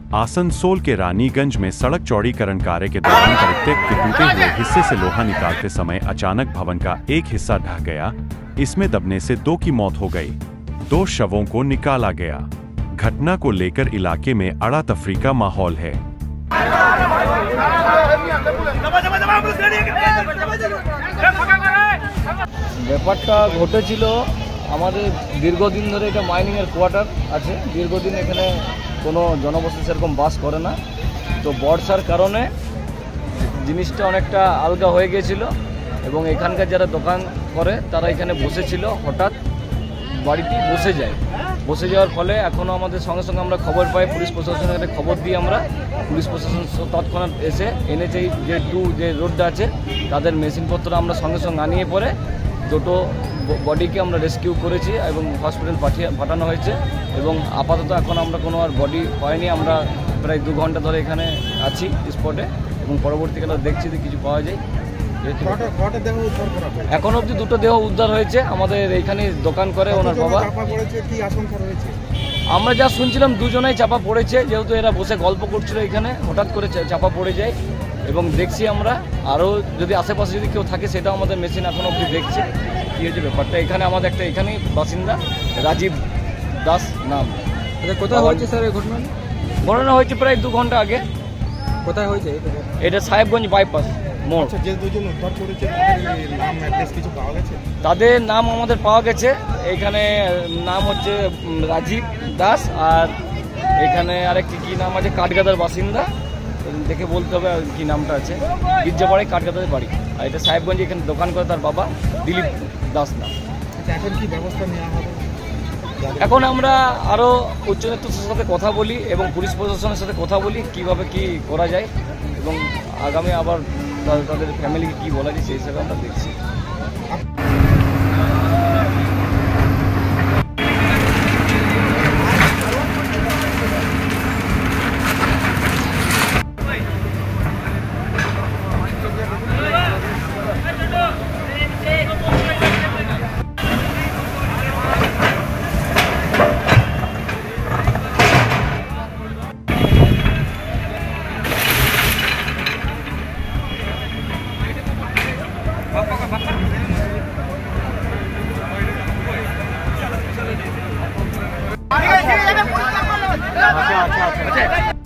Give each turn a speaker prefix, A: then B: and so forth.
A: आसनसोल के रानीगंज में सड़क चौड़ीकरण कार्य के दौरान परित्यक्त के टूटे हुए हिस्से से लोहा निकालते समय अचानक भवन का एक हिस्सा ढह गया। इसमें दबने से 2 की मौत हो गई। 2 शवों को निकाला गया। घटना को लेकर इलाके में अड़ा तफरी का माहौल है।
B: ব্যাপারটা ঘটেছিল আমাদের দীর্ঘদিন ধরে এটা মাইনিং এর কোয়ার্টার আছে। দীর্ঘদিন এখানে কোনো জনবসতি সেরকম বাস করে না। তো বর্ষার কারণে জিনিসটা অনেকটা আলগা হয়ে গিয়েছিল এবং এখানকার যারা দোকান করে তারা এখানে বসেছিল। হঠাৎ বাড়িটি বসে যাওয়ার ফলে এখনও আমাদের সঙ্গে সঙ্গে আমরা খবর পাই, পুলিশ প্রশাসনের কাছে খবর দিই আমরা। পুলিশ প্রশাসন তৎক্ষণাৎ এসে এনএচআই যে রোডটা আছে তাদের মেশিনপত্র আমরা সঙ্গে সঙ্গে আনিয়ে পরে 2টো বডিকে আমরা রেস্কিউ করেছি এবং হসপিটাল পাঠানো হয়েছে এবং আপাতত এখন আমরা কোনো আর বডি পাইনি। আমরা প্রায় 2 ঘন্টা ধরে এখানে আছি স্পটে এবং পরবর্তীকালে দেখছি যে কিছু পাওয়া যায়। এখন অবধি 2টো দেহ উদ্ধার হয়েছে। আমাদের এইখানে দোকান করে ওনার বাবা। আমরা যা শুনছিলাম 2 জনাই চাপা পড়েছে, যেহেতু এরা বসে গল্প করছিল এখানে, হঠাৎ করে চাপা পড়ে যায় এবং দেখছি আমরা আরও যদি আশেপাশে যদি কেউ থাকে সেটাও আমাদের মেশিন এখন অবধি দেখছে কী হয়েছে ব্যাপারটা। এখানে আমাদের একটা এখানেই বাসিন্দা রাজীব দাস নাম।
C: কোথায় হয়েছে স্যার এই
B: ঘটনা হয়েছে প্রায় 2 ঘন্টা আগে।
C: কোথায় হয়েছে
B: এটা সাহেবগঞ্জ বাইপাস মোড়।
C: যে 2 জন উদ্ধার করেছে নাম অ্যাড্রেস কিছু পাওয়া গেছে?
B: তাদের নাম আমাদের পাওয়া গেছে। এখানে নাম হচ্ছে রাজীব দাস আর এখানে আরেকটি কী নাম আছে, কাঠগাদার বাসিন্দা, দেখে বলতে হবে কি নামটা আছে, গির্জাপাড়ায় কাঠগাদার বাড়ি। আর এটা সাহেবগঞ্জে এখানে দোকান করে তার বাবা দিলীপ দাস নাম।
C: এখন কি ব্যবস্থা নেওয়া হবে?
B: এখন আমরা আরও উচ্চ নেতৃত্বের সাথে কথা বলি এবং পুলিশ প্রশাসনের সাথে কথা বলি কীভাবে কি করা যায় এবং আগামী আবার তাদের ফ্যামিলিকে কী বলা যায় সেই হিসাবে আমরা দেখছি। अच्छा